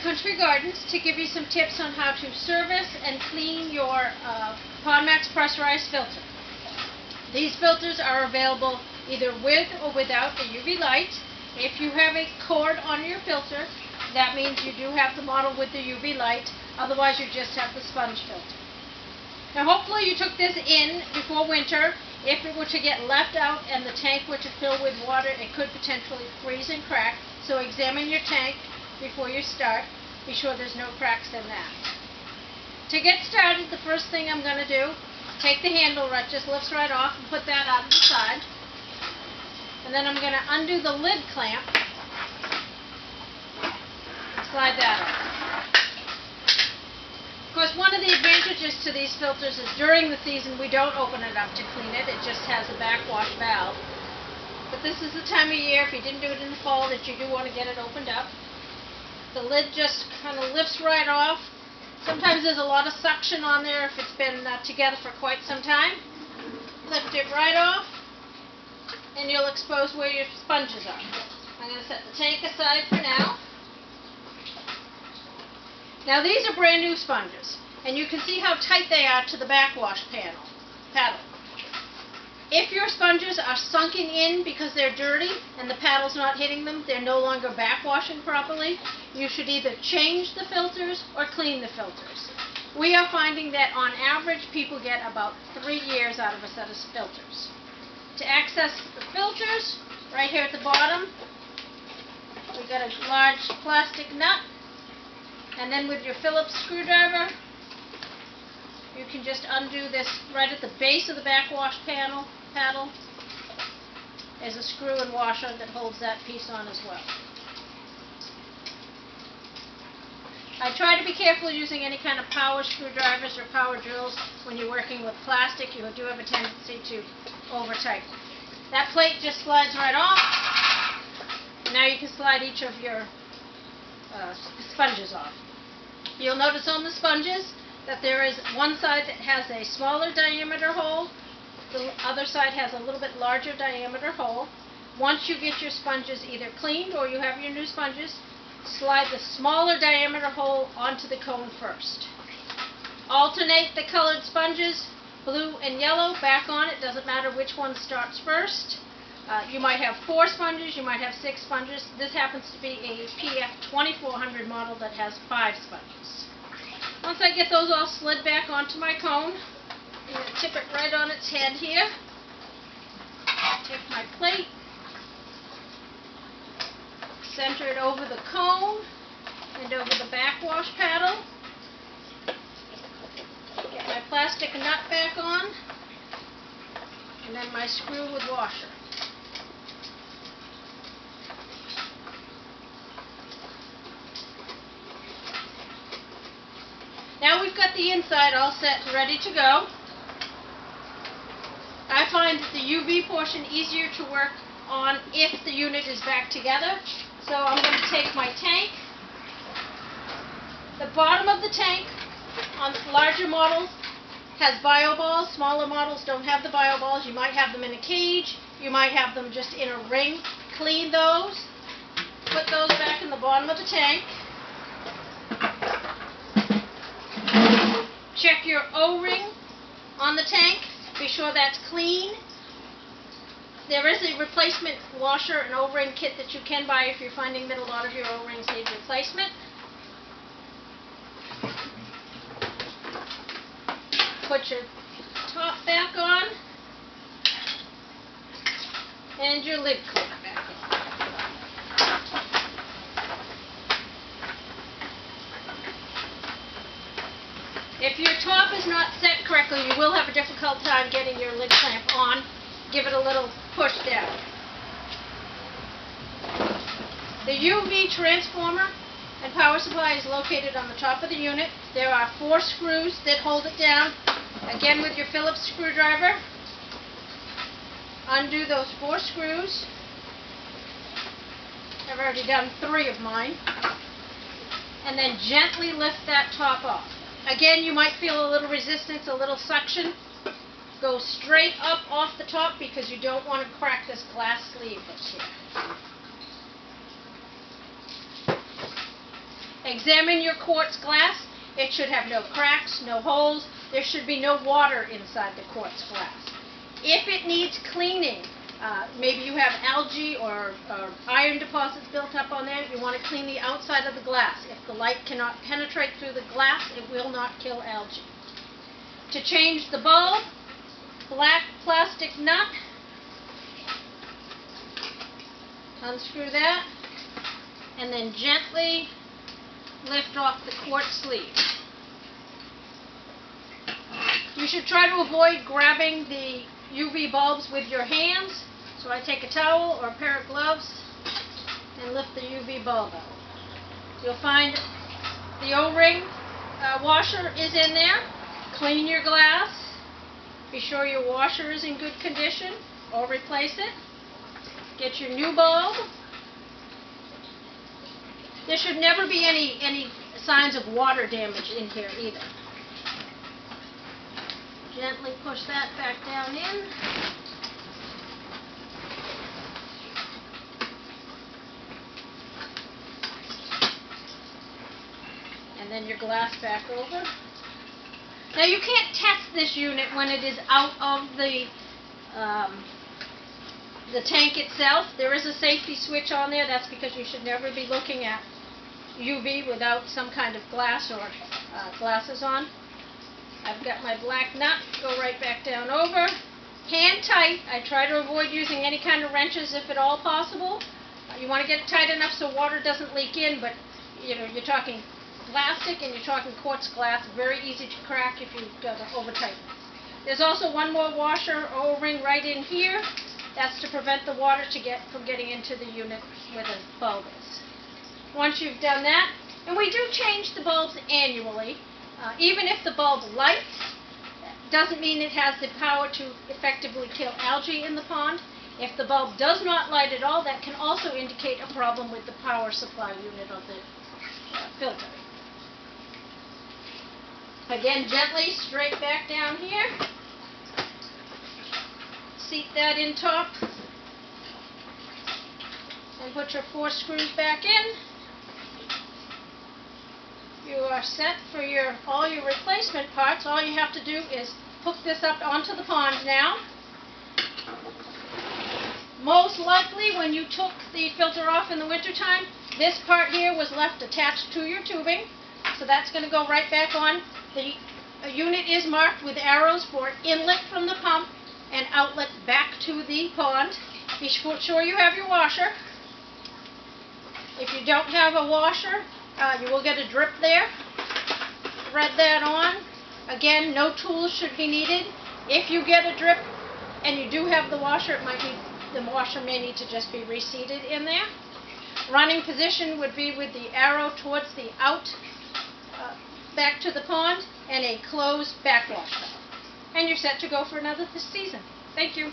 Country Gardens to give you some tips on how to service and clean your Pondmax pressurized filter. These filters are available either with or without the UV light. If you have a cord on your filter, that means you do have the model with the UV light, otherwise you just have the sponge filter. Now hopefully you took this in before winter. If it were to get left out and the tank were to fill with water, it could potentially freeze and crack, so examine your tank before you start. Be sure there's no cracks in that. To get started, the first thing I'm going to do, take the handle, right, just lifts right off, and put that out of the side. And then I'm going to undo the lid clamp, slide that off. Of course, one of the advantages to these filters is during the season we don't open it up to clean it, it just has a backwash valve. But this is the time of year, if you didn't do it in the fall, that you do want to get it opened up. The lid just kind of lifts right off. Sometimes there's a lot of suction on there if it's been together for quite some time. Lift it right off, and you'll expose where your sponges are. I'm going to set the tank aside for now. Now these are brand new sponges, and you can see how tight they are to the backwash paddle. If your sponges are sunken in because they're dirty and the paddle's not hitting them, they're no longer backwashing properly, you should either change the filters or clean the filters. We are finding that on average people get about 3 years out of a set of filters. To access the filters, right here at the bottom, we've got a large plastic nut. And then with your Phillips screwdriver, you can just undo this right at the base of the backwash paddle. There's a screw and washer that holds that piece on as well. I try to be careful using any kind of power screwdrivers or power drills when you're working with plastic. You do have a tendency to over-tighten. That plate just slides right off. Now you can slide each of your sponges off. You'll notice on the sponges that there is one side that has a smaller diameter hole, the other side has a little bit larger diameter hole. Once you get your sponges either cleaned or you have your new sponges, slide the smaller diameter hole onto the cone first. Alternate the colored sponges, blue and yellow, back on. It doesn't matter which one starts first. You might have 4 sponges, you might have 6 sponges. This happens to be a PF 2400 model that has 5 sponges. Once I get those all slid back onto my cone, I'm going to tip it right on its head here. Take my plate, center it over the cone and over the backwash paddle. Get my plastic nut back on, and then my screw with washer. Now we've got the inside all set and ready to go. I find the UV portion easier to work on if the unit is back together. So I'm going to take my tank. The bottom of the tank on larger models has bio balls. Smaller models don't have the bio balls. You might have them in a cage. You might have them just in a ring. Clean those. Put those back in the bottom of the tank. Check your O-ring on the tank. Be sure that's clean. There is a replacement washer and O-ring kit that you can buy if you're finding that a lot of your O-rings need replacement. Put your top back on and your lid clamp back on. If your top is not set correctly, you will have a difficult time getting your lid clamp on. Give it a little push down. The UV transformer and power supply is located on the top of the unit. There are 4 screws that hold it down. Again, with your Phillips screwdriver, undo those 4 screws. I've already done 3 of mine. And then gently lift that top off. Again, you might feel a little resistance, a little suction. Go straight up off the top because you don't want to crack this glass sleeve that's here. Examine your quartz glass. It should have no cracks, no holes. There should be no water inside the quartz glass. If it needs cleaning, maybe you have algae or iron deposits built up on there, you want to clean the outside of the glass. If the light cannot penetrate through the glass, it will not kill algae. To change the bulb, black plastic nut, unscrew that, and then gently lift off the quartz sleeve. You should try to avoid grabbing the UV bulbs with your hands. So I take a towel or a pair of gloves and lift the UV bulb out. You'll find the O-ring washer is in there. Clean your glass. Be sure your washer is in good condition or replace it. Get your new bulb. There should never be any signs of water damage in here either. Gently push that back down in. And then your glass back over. Now you can't test this unit when it is out of the tank itself. There is a safety switch on there. That's because you should never be looking at UV without some kind of glass or glasses on. I've got my black nut, go right back down over. Hand tight. I try to avoid using any kind of wrenches if at all possible. You want to get it tight enough so water doesn't leak in, but you're talking plastic and you're talking quartz glass, very easy to crack if you over tighten. There's also one more washer O-ring right in here. That's to prevent the water from getting into the unit where the bulb is. Once you've done that, and we do change the bulbs annually. Even if the bulb lights, doesn't mean it has the power to effectively kill algae in the pond. If the bulb does not light at all, that can also indicate a problem with the power supply unit of the filter. Again, gently straight back down here. Seat that in top. And put your 4 screws back in. You are set for all your replacement parts. All you have to do is hook this up onto the pond now. Most likely when you took the filter off in the wintertime, this part here was left attached to your tubing. So that's going to go right back on. The unit is marked with arrows for inlet from the pump and outlet back to the pond. Be sure you have your washer. If you don't have a washer, you will get a drip there. Thread that on. Again, no tools should be needed. If you get a drip and you do have the washer, the washer may need to just be reseated in there. Running position would be with the arrow towards the out, back to the pond, and a closed backwash valve. And you're set to go for another season. Thank you.